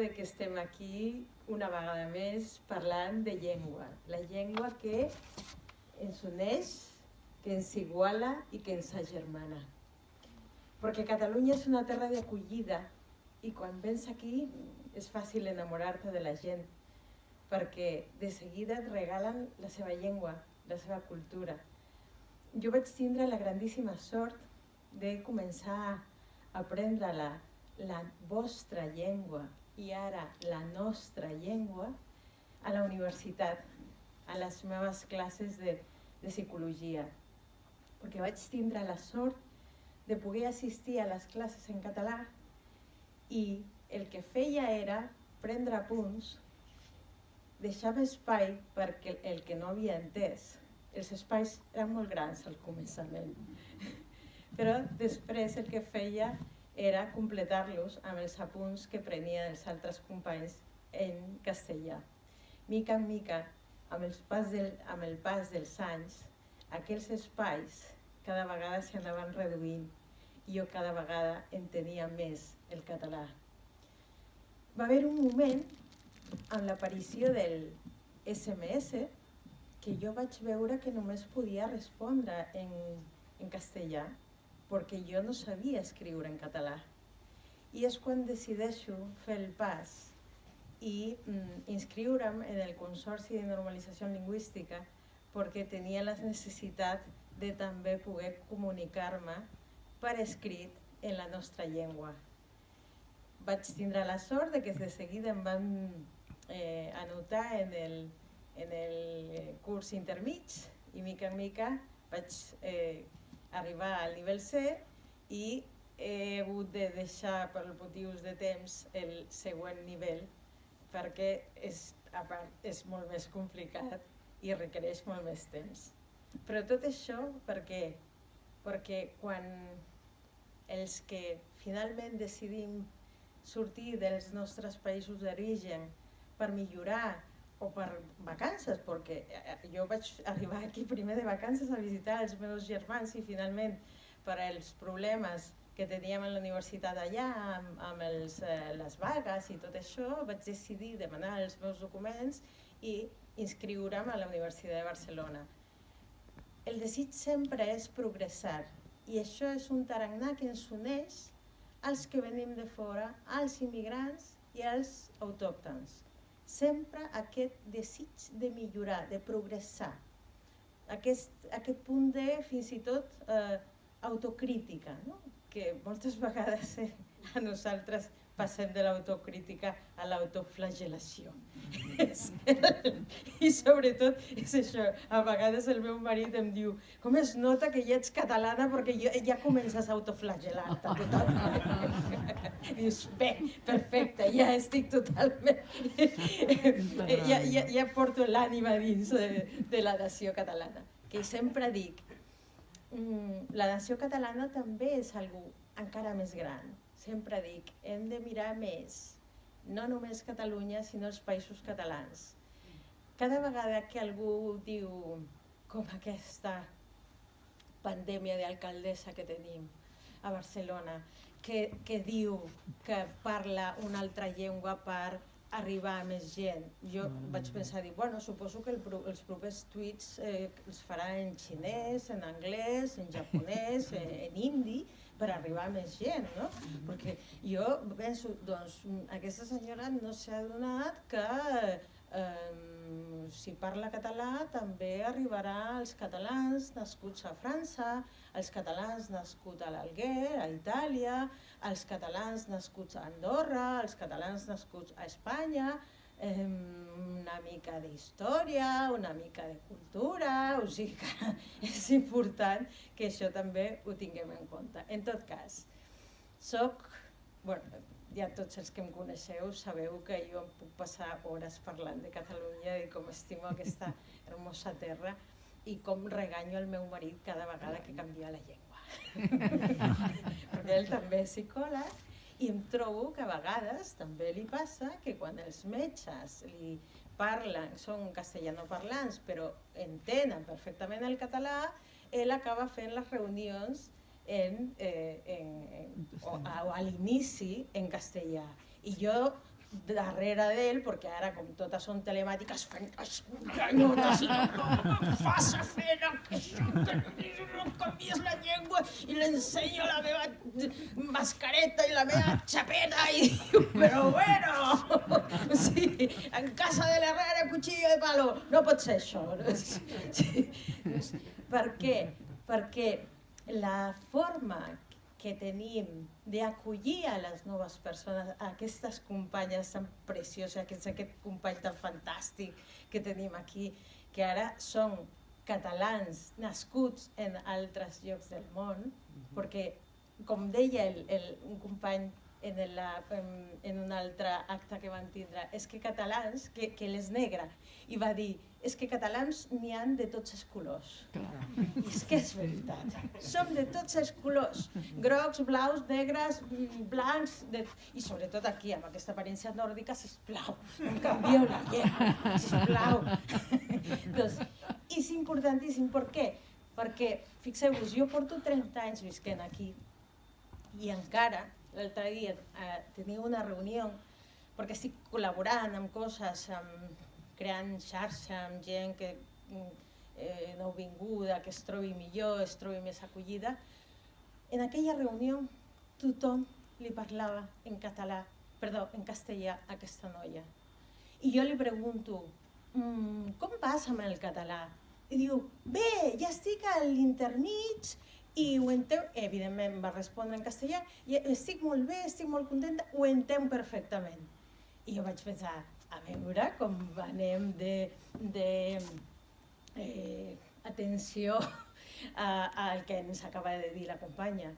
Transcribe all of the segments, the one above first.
de que estem aquí una vegada més parlant de llengua. La llengua que ens uneix, que ens iguala i que ens agermana. Perquè Catalunya és una terra d'acollida i quan vens aquí és fàcil enamorar-te de la gent perquè de seguida et regalen la seva llengua, la seva cultura. Jo vaig tindre la grandíssima sort de començar a aprendre la vostra llengua i ara la nostra llengua a la universitat, a les meves classes de psicologia. Perquè vaig tindre la sort de poder assistir a les classes en català i el que feia era prendre apunts, deixava espai perquè el que no havia entès. Els espais eren molt grans al començament, però després el que feia era completar-los amb els apunts que prenia dels altres companys en castellà. Mica en mica, amb el pas dels anys, aquells espais cada vegada s'anaven reduint i jo cada vegada entenia més el català. Va haver un moment, amb l'aparició del SMS, que jo vaig veure que només podia respondre en castellà, perquè jo no sabia escriure en català. I és quan decideixo fer el pas i inscriure'm en el Consorci de Normalització Lingüística perquè tenia la necessitat de també poder comunicar-me per escrit en la nostra llengua. Vaig tindre la sort de que de seguida em van anotar en el curs intermig i mica en mica vaig arribar al nivell C i he hagut de deixar per motius de temps el següent nivell perquè és molt més complicat i requereix molt més temps. Però tot això perquè quan els que finalment decidim sortir dels nostres països d'origen per millorar o per vacances, perquè jo vaig arribar aquí primer de vacances a visitar els meus germans i finalment per als problemes que teníem a la universitat allà amb les vagues i tot això vaig decidir demanar els meus documents i inscriure'm a la Universitat de Barcelona. El desig sempre és progressar i això és un tarannà que ens uneix als que venim de fora, als immigrants i als autòctons. Sempre aquest desig de millorar, de progressar. Aquest punt de, fins i tot, autocrítica, no? Que moltes vegades a nosaltres passem de l'autocrítica a l'autoflagel·lació. I sobretot és això, a vegades el meu marit em diu com es nota que ja ets catalana perquè ja comences a autoflagel·lar-te totalment. Dius, bé, perfecte, ja estic totalment... Ja porto l'ànima dins de la nació catalana. Que sempre dic, la nació catalana també és algú encara més gran. Sempre dic, hem de mirar més, no només Catalunya, sinó els països catalans. Cada vegada que algú diu, com aquesta pandèmia d'alcaldessa que tenim a Barcelona, que diu que parla una altra llengua per arribar a més gent. Jo vaig pensar, bueno, suposo que els propers tuits els faran en xinès, en anglès, en japonès, en hindi, per arribar a més gent, no? Perquè jo penso, doncs, aquesta senyora no s'ha adonat que si parla català també arribarà als catalans nascuts a França, als catalans nascuts a l'Alguer, a Itàlia, als catalans nascuts a Andorra, als catalans nascuts a Espanya, una mica d'història, una mica de cultura, o sigui que és important que això també ho tinguem en compte. En tot cas, ja tots els que em coneixeu sabeu que jo em puc passar hores parlant de Catalunya i com estimo aquesta hermosa terra i com reganyo el meu marit cada vegada que canvia la llengua. Perquè ell també és psicòleg i em trobo que a vegades també li passa que quan els metges li parlen, són castellanoparlants però entenen perfectament el català, ell acaba fent les reunions o a l'inici en castellà. I jo darrere d'ell, perquè ara, com totes són telemàtiques, fent notes i no fas a fer això, que no canvies la llengua i l'ensenyo la meva mascareta i la meva xapeta i diu, però bueno, o sigui, en casa de l'herrera cuchillo de palo, no pot ser això. Sí. Per què? Perquè la forma que tenim d'acollir a les noves persones, a aquestes companyes tan precioses, aquest company tan fantàstic que tenim aquí, que ara són catalans nascuts en altres llocs del món, perquè, com deia un company en un altre acte que van tindre, és que catalans, que ell és negre, i va dir, és que catalans n'hi han de tots els colors. I és que és veritat, som de tots els colors, grocs, blaus, negres, blancs, i sobretot aquí, amb aquesta aparència nòrdica, sisplau, no em canvieu la llengua, sisplau. Doncs, és importantíssim, per què? Perquè, fixeu-vos, jo porto 30 anys visquent aquí i encara, l'altre dia tenia una reunió, perquè estic col·laborant amb coses, creant xarxa amb gent que nouvinguda, que es trobi millor, es trobi més acollida. En aquella reunió tothom li parlava en castellà a aquesta noia. I jo li pregunto, com vas amb el català? I diu, bé, ja estic a l'intermig i ho entenc, evidentment va respondre en castellà, i estic molt bé, estic molt contenta, ho entenc perfectament. I jo vaig pensar, a veure com anem d'atenció al que ens acaba de dir la companya.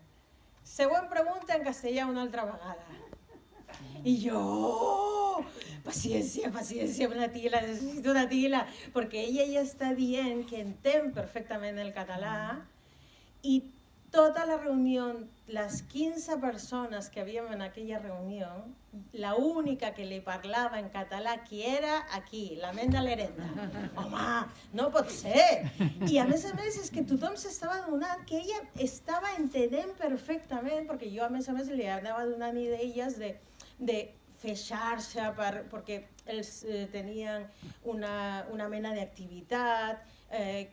Següent pregunta en castellà una altra vegada. I jo, paciència, una tila, necessito una tila, perquè ella ja està dient que entén perfectament el català i tota la reunió, les 15 persones que havíem en aquella reunió, la única que li parlava en català qui era aquí, la Menda Lerenda. Home, no pot ser! I a més, és que tothom s'estava donant que ella estava entenent perfectament, perquè jo a més li anava donant idees de fer xarxa, perquè ells tenien una mena d'activitat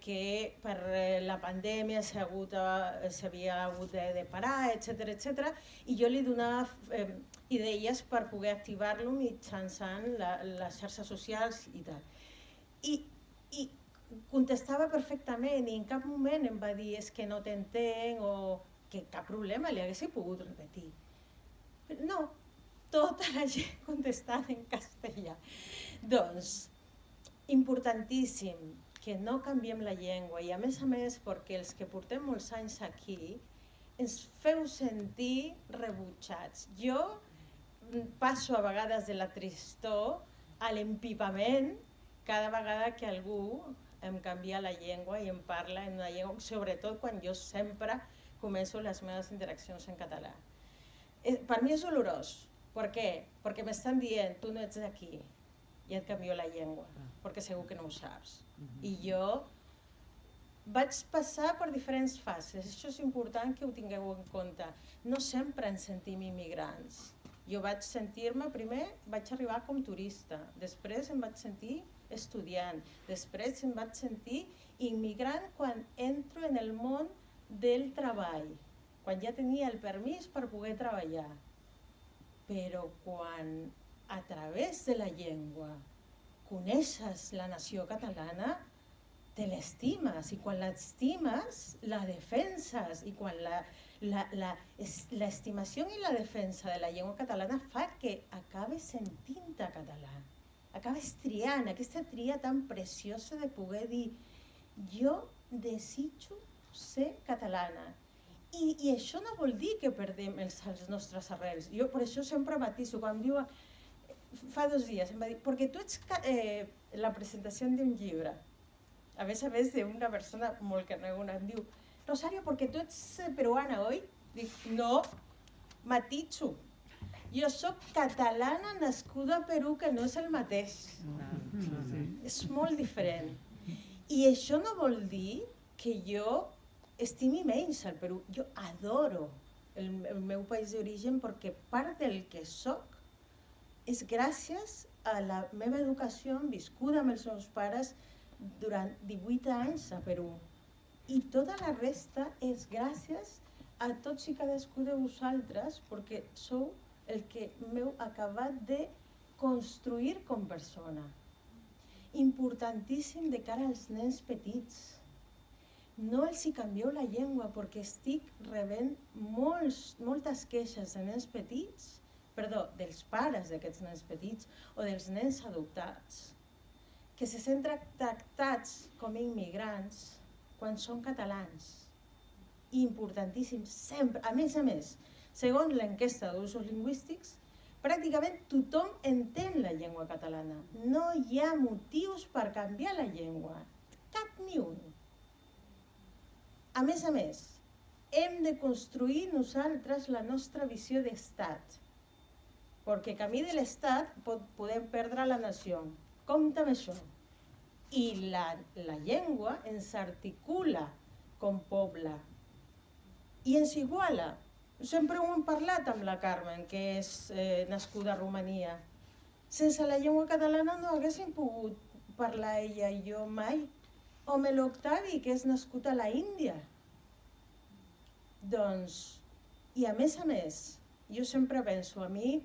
que per la pandèmia s'havia hagut de parar, etc. I jo li donava idees per poder activar-lo mitjançant les xarxes socials i tal. I contestava perfectament i en cap moment em va dir és que no t'entenc o que cap problema, li haguessin pogut repetir. No, tota la gent contestant en castellà. Doncs, importantíssim que no canviem la llengua i a més perquè els que portem molts anys aquí ens feu sentir rebutjats. Jo passo a vegades de la tristor a l'empipament cada vegada que algú em canvia la llengua i em parla en una llengua, sobretot quan jo sempre començo les meves interaccions en català. Per mi és dolorós. Per què? Perquè m'estan dient, tu no ets d'aquí i et canvio la llengua, perquè segur que no ho saps. I jo vaig passar per diferents fases, això és important que ho tingueu en compte. No sempre ens sentim immigrants. Jo vaig sentir-me, primer vaig arribar com turista, després em vaig sentir estudiant, després em vaig sentir immigrant quan entro en el món del treball, quan ja tenia el permís per poder treballar. Però quan a través de la llengua coneixes la nació catalana, te l'estimes i quan l'estimes la defenses i quan l'estimació i la defensa de la llengua catalana fa que acabes sentint-te català, acabes triant, aquesta tria tan preciosa de poder dir jo desitjo ser catalana. I això no vol dir que perdem els nostres arrels. Jo per això sempre matiso, quan em diuen, fa 2 dies em va dir, perquè tu ets la presentació d'un llibre, a més d'una persona molt carregona, em diu, Rosario, perquè tu ets peruana, oi? Dic, no, matiso. Jo soc catalana nascuda a Perú, que no és el mateix. És molt diferent. I això no vol dir que jo estimi menys el Perú. Jo adoro el meu país d'origen perquè part del que soc és gràcies a la meva educació viscuda amb els meus pares durant 18 anys a Perú. I tota la resta és gràcies a tots i cadascú de vosaltres, perquè sou el que m'heu acabat de construir com persona. Importantíssim de cara als nens petits. No els hi canvieu la llengua, perquè estic rebent moltes queixes de nens petits, dels pares d'aquests nens petits o dels nens adoptats, que se senten tractats com immigrants quan són catalans. Importantíssim, sempre. A més, segons l'enquesta d'usos lingüístics, pràcticament tothom entén la llengua catalana. No hi ha motius per canviar la llengua, cap ni un. A més, hem de construir nosaltres la nostra visió d'estat, perquè camí de l'estat podem perdre la nació. Compte amb això. I la llengua ens articula com poble i ens iguala. Sempre ho hem parlat amb la Carmen, que és nascuda a Romania. Sense la llengua catalana no haguéssim pogut parlar ella i jo mai. O amb l'Octavi, que és nascut a la Índia. Doncs, i a més, jo sempre penso, a mi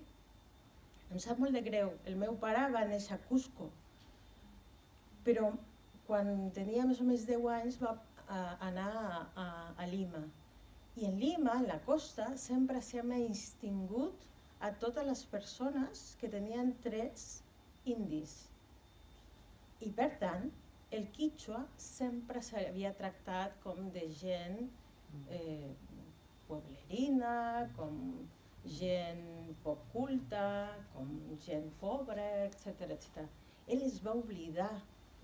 em sap molt de greu. El meu pare va néixer a Cusco, però quan tenia més o menys 10 anys va anar a Lima. I en Lima, en la costa, sempre s'ha menystingut a totes les persones que tenien trets indis. I per tant, el quichua sempre s'havia tractat com de gent pueblerina, com gent poc culta, com gent pobra, etc. Ell es va oblidar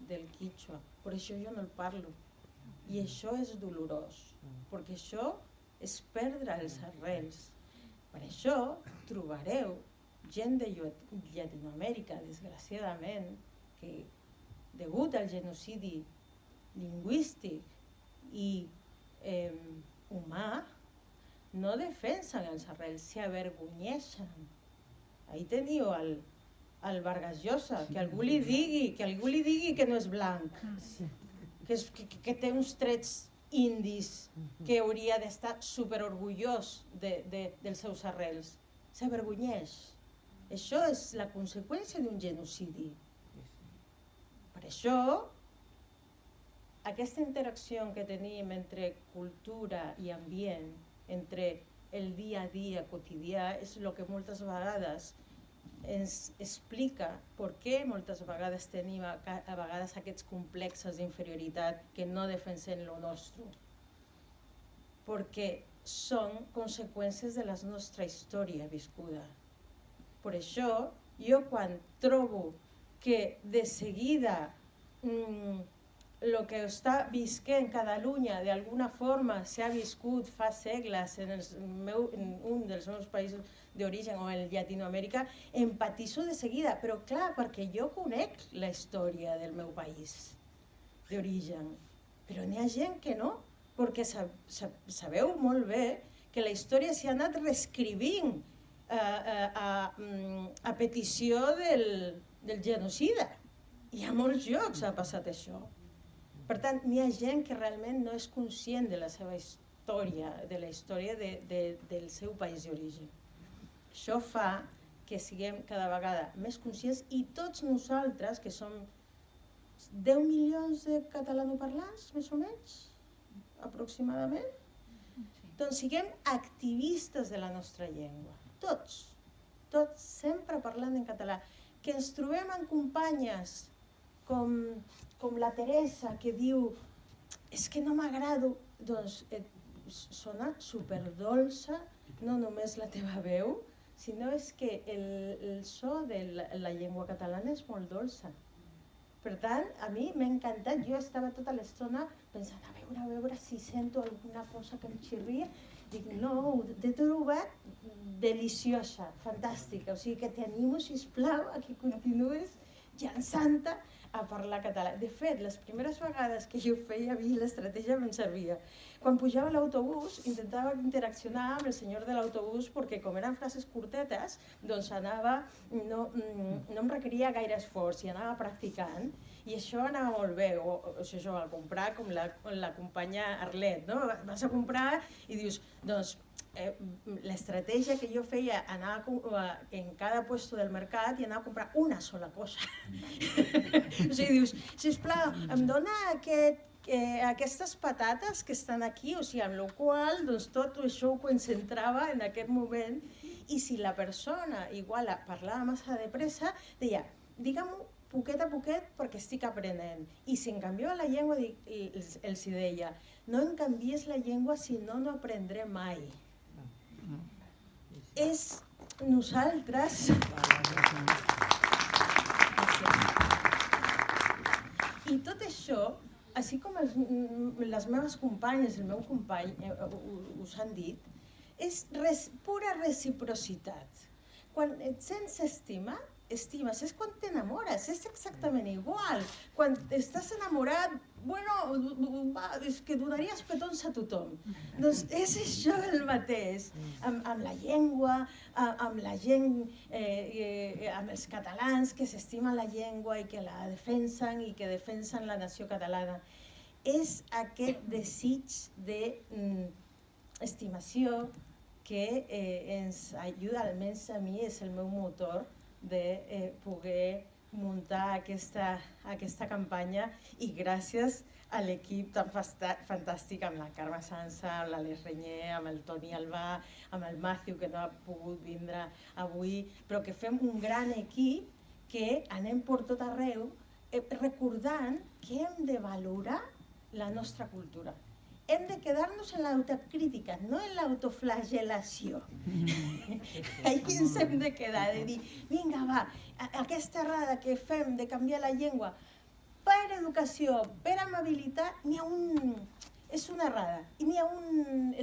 del quichua, per això jo no el parlo. I això és dolorós, perquè això és perdre els arrels. Per això trobareu gent de Llatinoamèrica, desgraciadament, que degut al genocidi lingüístic i humà, no defensen els arrels, s'avergonyeixen. Ahí teniu el Vargas Llosa, que algú li digui que no és blanc, que té uns trets indis, que hauria d'estar superorgullós dels seus arrels. S'avergonyeix. Això és la conseqüència d'un genocidi. Per això, aquesta interacció que tenim entre cultura i ambient, entre el dia a dia quotidià, és el que moltes vegades ens explica per què moltes vegades tenim aquests complexes d'inferioritat que no defensem el nostre. Perquè són conseqüències de la nostra història viscuda. Per això, jo quan trobo que de seguida el que està visquent Catalunya d'alguna forma s'ha viscut fa segles en un dels meus països d'origen o en Llatinoamèrica, empatitzo de seguida, però clar, perquè jo conec la història del meu país d'origen, però n'hi ha gent que no, perquè sabeu molt bé que la història s'ha anat reescrivint a petició del genocida, i a molts llocs ha passat això. Per tant, n'hi ha gent que realment no és conscient de la seva història, de la història del seu país d'origen. Això fa que siguem cada vegada més conscients i tots nosaltres, que som 10 milions de catalanoparlants, més o menys, aproximadament, doncs siguem activistes de la nostra llengua. Tots sempre parlant en català. Que ens trobem amb companyes com la Teresa, que diu és que no m'agrada, doncs sona superdolça, no només la teva veu, sinó és que el so de la llengua catalana és molt dolça. Per tant, a mi m'ha encantat, jo estava tota l'estona pensant a veure si sento alguna cosa que em xirria. Dic, no, t'he trobat deliciosa, fantàstica, o sigui que t'animo, sisplau, a que continues llançant-te a parlar català. De fet, les primeres vegades que jo feia, a mi l'estratègia em servia. Quan pujava a l'autobús, intentava interaccionar amb el senyor de l'autobús perquè com eren frases curtetes, doncs anava, no em requeria gaire esforç i anava practicant i això anava molt bé. O això, a comprar com la companya Arlet, no? Vas a comprar i dius, doncs, l'estratègia que jo feia anava en cada puesto del mercat i anava a comprar una sola cosa. O sigui, dius, sisplau, em dona aquestes patates que estan aquí, o sigui, amb la qual doncs, tot això ho concentrava en aquest moment i si la persona igual parlava massa de pressa, deia, digue-m'ho poquet a poquet perquè estic aprenent. I si em canviava la llengua, els deia, no em canvies la llengua si no, no aprendré mai. És nosaltres... I tot això, així com les meves companyes, el meu company us han dit, és pura reciprocitat. Quan et sents estimat, estimes, és quan t'enamores, és exactament igual. Quan estàs enamorat, bueno, és que donaries petons a tothom. Doncs és això el mateix, amb la llengua, amb la gent, amb els catalans que s'estimen la llengua i que la defensen i que defensen la nació catalana. És aquest desig d'estimació que ens ajuda, almenys a mi, és el meu motor de poder muntar aquesta campanya i gràcies a l'equip tan fantàstic amb la Carme Sansa, amb l'Aleix Renyer, amb el Toni Albà, amb el Matthew que no ha pogut vindre avui, però que fem un gran equip que anem per tot arreu recordant que hem de valorar la nostra cultura. Hem de quedar-nos en l'autocrítica, no en l'autoflagel·lació. Aquí ens hem de quedar, de dir, vinga, va, aquesta errada que fem de canviar la llengua, per educació, per amabilitat, n'hi ha és una errada. I n'hi ha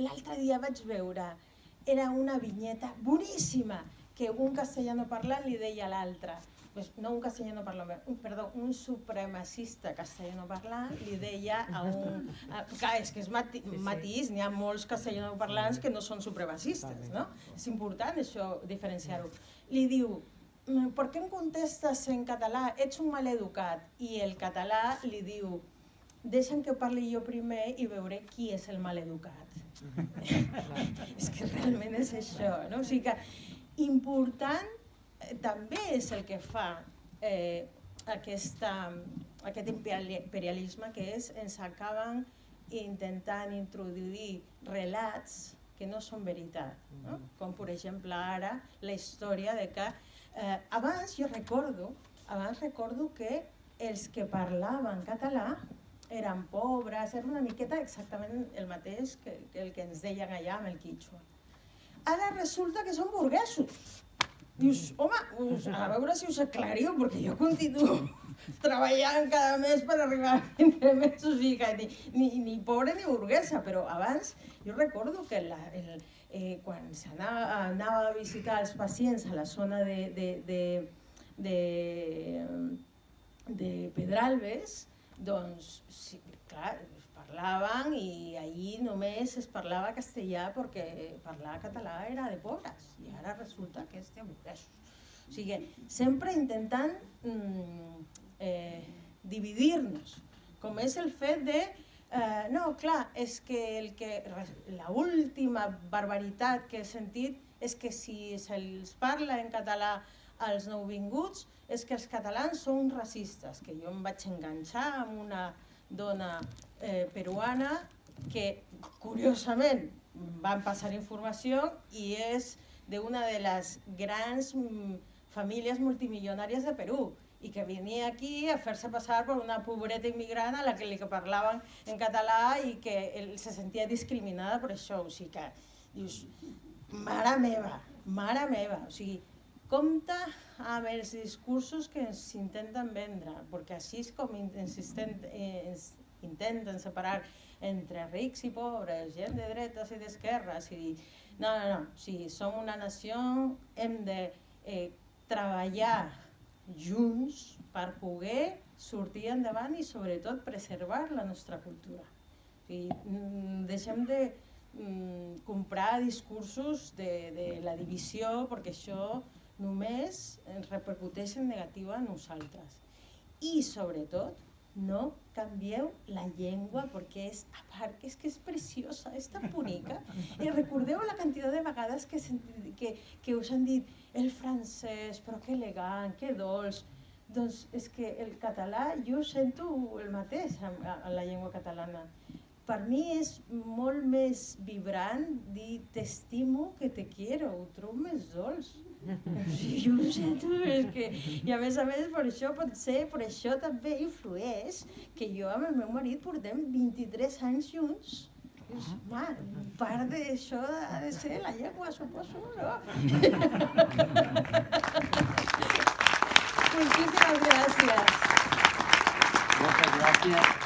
l'altre dia vaig veure, era una vinyeta boníssima, que un castellanoparlant li deia a l'altre, no un castellanoparlant, perdó, un supremacista castellanoparlant li deia a un... Clar, és que és matís, n'hi ha molts castellanoparlants que no són supremacistes, no? És important això, diferenciar-ho. Li diu, per què em contestes en català? Ets un maleducat. I el català li diu, deixa'm que parli jo primer i veuré qui és el maleducat. És que realment és això, no? O sigui que important també és el que fa aquest imperialisme, que és ens acaben intentant introduir relats que no són veritat, no? Com per exemple ara la història de que abans recordo que els que parlaven català eren pobres, era una miqueta exactament el mateix que el que ens deien allà amb el quítxua. Ara resulta que són burguesos. Dius, home, a veure si us aclariu, perquè jo continuo treballant cada mes per arribar a fin de mes, o sigui que ni pobra ni burguesa, però abans jo recordo que quan s'anava a visitar els pacients a la zona de Pedralbes, doncs, clar, parlaven i allí només es parlava castellà perquè parlar català era de pobres i ara resulta que és de burguesos. O sigui, sempre intentant dividir-nos, com és el fet de... No, clar, és que l'última barbaritat que he sentit és que si se'ls parla en català als nouvinguts és que els catalans són racistes, que jo em vaig enganxar amb una dona peruana que, curiosament, van passar informació i és d'una de les grans famílies multimillonàries de Perú i que venia aquí a fer-se passar per una pobreta immigrant a la que li parlaven en català i que se sentia discriminada per això. O sigui que dius, mare meva, o sigui, compte amb els discursos que ens intenten vendre, perquè així és com ens intenten separar entre rics i pobres, gent de dretes i d'esquerres, i dir, no, si som una nació hem de treballar junts per poder sortir endavant i sobretot preservar la nostra cultura. Deixem de comprar discursos de la divisió perquè això només ens repercuteix en negatiu a nosaltres. I sobretot no canvieu la llengua perquè és, a part, és que és preciosa, és tan bonica. I recordeu la quantitat de vegades que us han dit el francès, però que elegant, que dolç. Doncs és que el català, jo sento el mateix a la llengua catalana. Per mi és molt més vibrant dir t'estimo que te quiero, ho trobo més dolç. Jo ho sento, i a més, per això potser, per això també influeix que jo amb el meu marit portem 23 anys junts. Part d'això ha de ser la llengua, suposo, no? Muchísimas gracias. Muchas gracias.